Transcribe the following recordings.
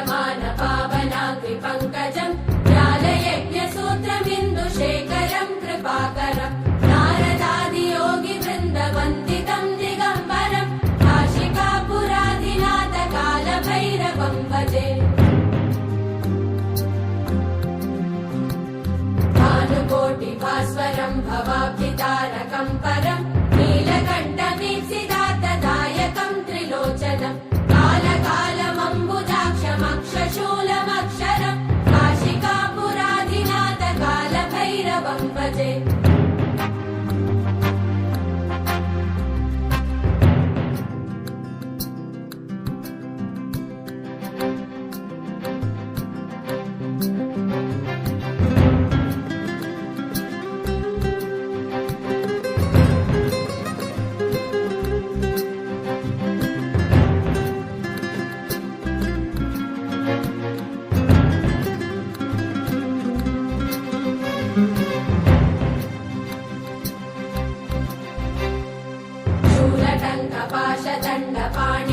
विराजमान पावनाग्रि पङ्कजम् ज्ञानयज्ञसूत्रमिन्दुशेखरम् कृपाकरम् नारदादि योगि वृन्दवन्दितम् दिगम्बरम् काशिकापुराधिनाथ कालभैरवम् भजे भानुकोटिभास्वरम् भवाब्धितारकम् परम् नीलकण्ठमीप्सिदार्थदायकम् त्रिलोचनम् कालकालमम्बुजाक्षमक्षशूलमक्षरम् काशिकापुराधिनाथ कालभैरवम् भजे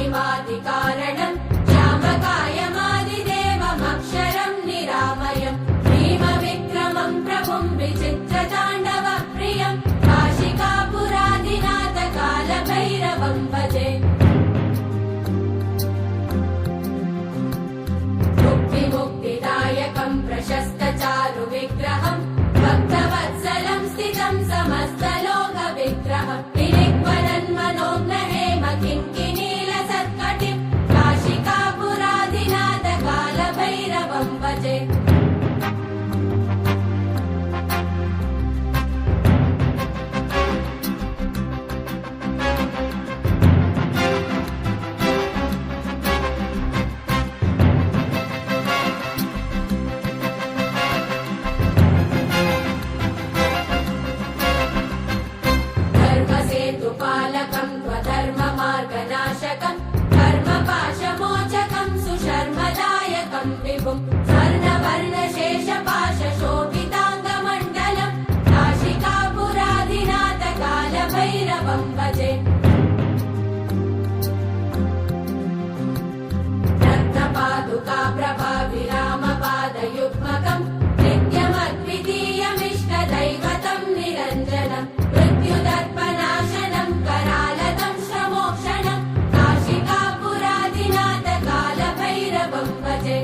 शूलटङ्कपाशदण्डपाणिवादिकारणम् श्यामकायमादिदेवमक्षरम् निरामयम् भीमविक्रमम् प्रभुम् विचित्रताण्डवप्रियम् काशिकापुराधिनाथ कालभैरवम् भजे मुक्तिमुक्तिदायकम् प्रशस्तचारुविग्रहम् भक्तवत्सलम् स्थितम् समस्तलोकविग्रहम् किङ्किणीलसत्कटिम् काशिकापुराधिनाथ कालभैरवम् भजे धर्मसेतुपालकम् त्वधर्ममार्गनाशकम् कर्मपाशमोचकम् सुशर्मदायकम् विभुम् स्वर्णवर्णशेषपाशशोभिताङ्गमण्डलम् काशिकापुराधिनाथ कालभैरवम् भजे रत्नपादुकाप्रभाविरामपादयुग्मकम् नित्यमद्वितीयमिष्टदैवतम् निरञ्जनम् मृत्युदर्पनाशनम् करालदम् श्रमोक्षणम् काशिकापुराधिनाथ कालभैरवम् भजे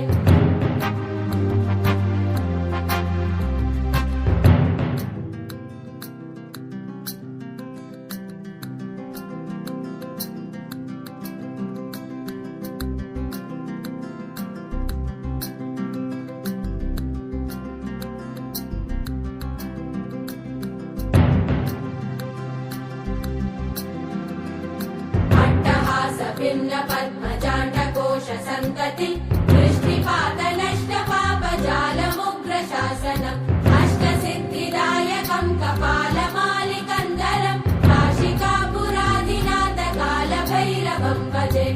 भिन्न पद्मजाण्डकोश सन्तति दृष्टिपात नष्ट पापजालमुग्रशासनम् अष्टसिद्धिदायकम् कपालमालिकन्दरम् काशिकापुराधिनाथ कालभैरवम् भजे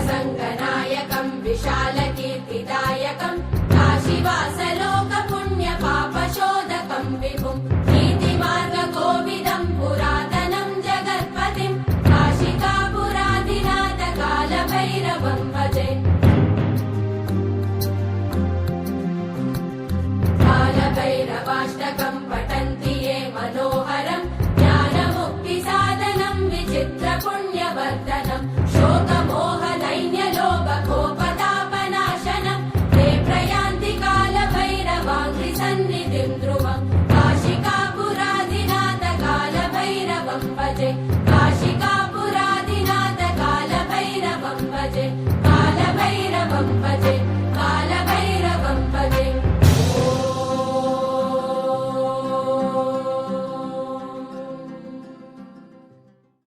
भूतसङ्गनायकम् विशालकीर्तिदायकम् काशीवासलोकपुण्यपापशोधकम् विभुम् नीतिमार्गकोविदम् पुरातनम् जगत्पतिम् काशिकापुराधिनाथ कालभैरवम् भजे कालभैरवाष्टकम् पठन्ति ये मनोहरम् ज्ञानमुक्तिसाधनम् विचित्रपुण्यवर्धनम् शोकमोहदैन्यलोभकोपतापनाशनम् ते प्रयान्ति कालभैरवाङ्घ्रिसन्निधिम् ध्रुवम् काशिकापुराधिनाथ कालभैरवम् भजे